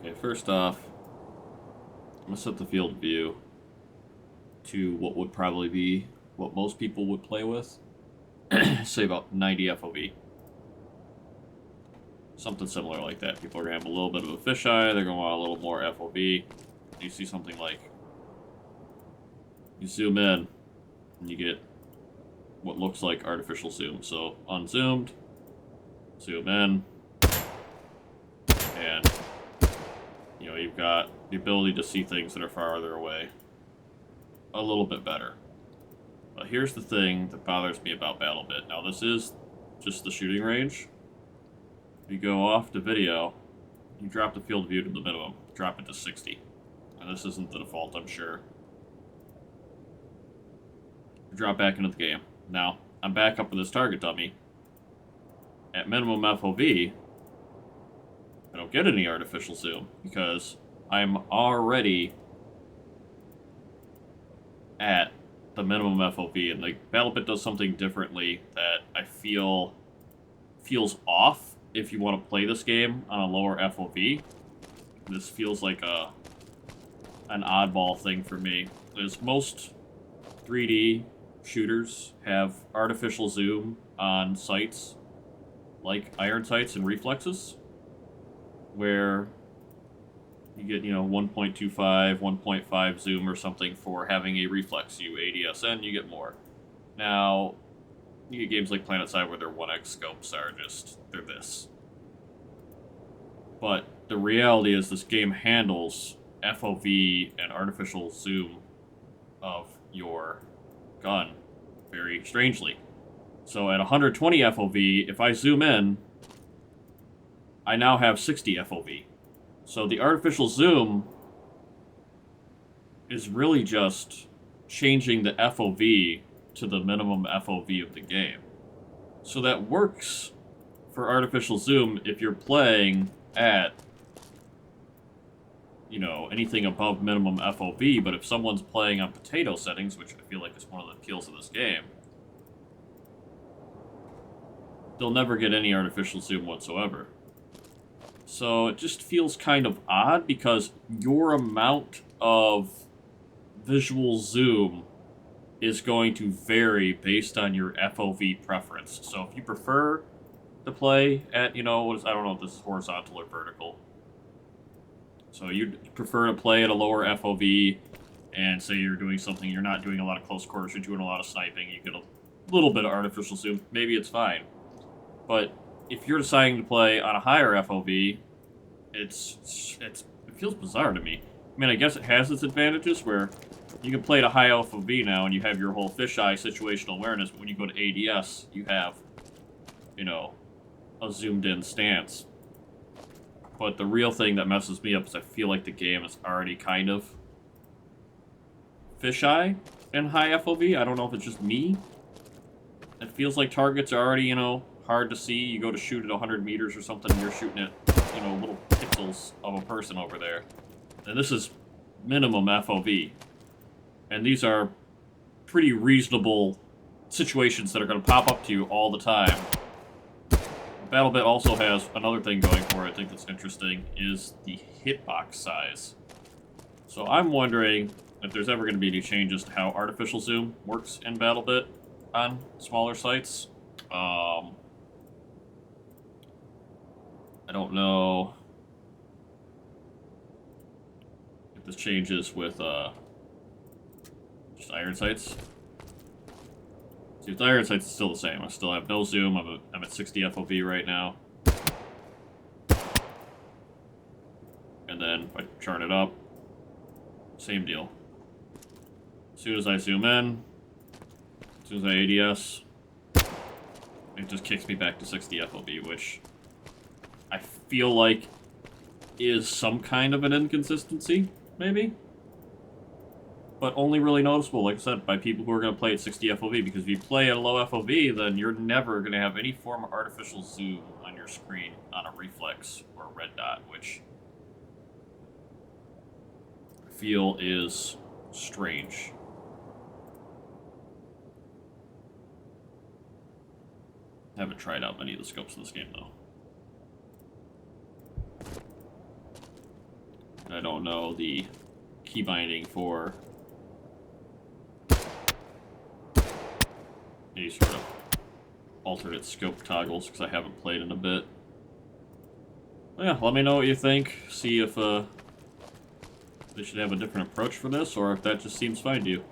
Okay, first off, I'm going to set the field of view to what would probably be what most people would play with. Say about 90 FOV. Something similar like that. People are going to have a little bit of a fisheye, they're going to want a little more FOV. You see something like, you zoom in, and you get what looks like artificial zoom. So, unzoomed, zoom in, and, you know, you've got the ability to see things that are farther away a little bit better. But here's the thing that bothers me about Battlebit. Now, this is just the shooting range. If you go off the video, you drop the field of view to the minimum. Drop it to 60. And this isn't the default, I'm sure. Drop back into the game. Now, I'm back up with this target dummy. At minimum FOV, I don't get any artificial zoom because I'm already at the minimum FOV, and like Battlebit does something differently that I feel feels off if you want to play this game on a lower FOV. This feels like an oddball thing for me. As most 3D shooters have artificial zoom on sights like ironsights and reflexes, where you get, 1.25, 1.5 zoom or something for having a reflex. You ADSN, you get more. Now, you get games like PlanetSide where their 1x scopes are just, they're this. But the reality is this game handles FOV and artificial zoom of your gun very strangely. So at 120 FOV, if I zoom in, I now have 60 FOV. So the artificial zoom is really just changing the FOV to the minimum FOV of the game. So that works for artificial zoom if you're playing at, anything above minimum FOV, but if someone's playing on potato settings, which I feel like is one of the appeals of this game, they'll never get any artificial zoom whatsoever. So it just feels kind of odd because your amount of visual zoom is going to vary based on your FOV preference. So if you prefer to play at, I don't know if this is horizontal or vertical. So you prefer to play at a lower FOV and say you're doing something, you're not doing a lot of close quarters, you're doing a lot of sniping, you get a little bit of artificial zoom, maybe it's fine. But if you're deciding to play on a higher FOV, it feels bizarre to me. I mean, I guess it has its advantages where you can play at a high FOV now and you have your whole fisheye situational awareness, but when you go to ADS, you have, a zoomed in stance. But the real thing that messes me up is I feel like the game is already kind of fisheye and high FOV. I don't know if it's just me. It feels like targets are already, hard to see. You go to shoot at 100 meters or something, and you're shooting at, little pixels of a person over there. And this is minimum FOV. And these are pretty reasonable situations that are going to pop up to you all the time. Battlebit also has another thing going for it I think that's interesting, is the hitbox size. So I'm wondering if there's ever going to be any changes to how artificial zoom works in Battlebit on smaller sites. I don't know if this changes with just iron sights. See, with iron sights, it's still the same. I still have no zoom. I'm at 60 FOV right now. And then if I turn it up, same deal. As soon as I zoom in, as soon as I ADS, it just kicks me back to 60 FOV, which I feel like is some kind of an inconsistency, maybe? But only really noticeable, like I said, by people who are going to play at 60 FOV, because if you play at a low FOV, then you're never going to have any form of artificial zoom on your screen on a reflex or a red dot, which I feel is strange. I haven't tried out many of the scopes in this game, though. And I don't know the key binding for any sort of alternate scope toggles, because I haven't played in a bit. Well, yeah, let me know what you think. See if they should have a different approach for this, or if that just seems fine to you.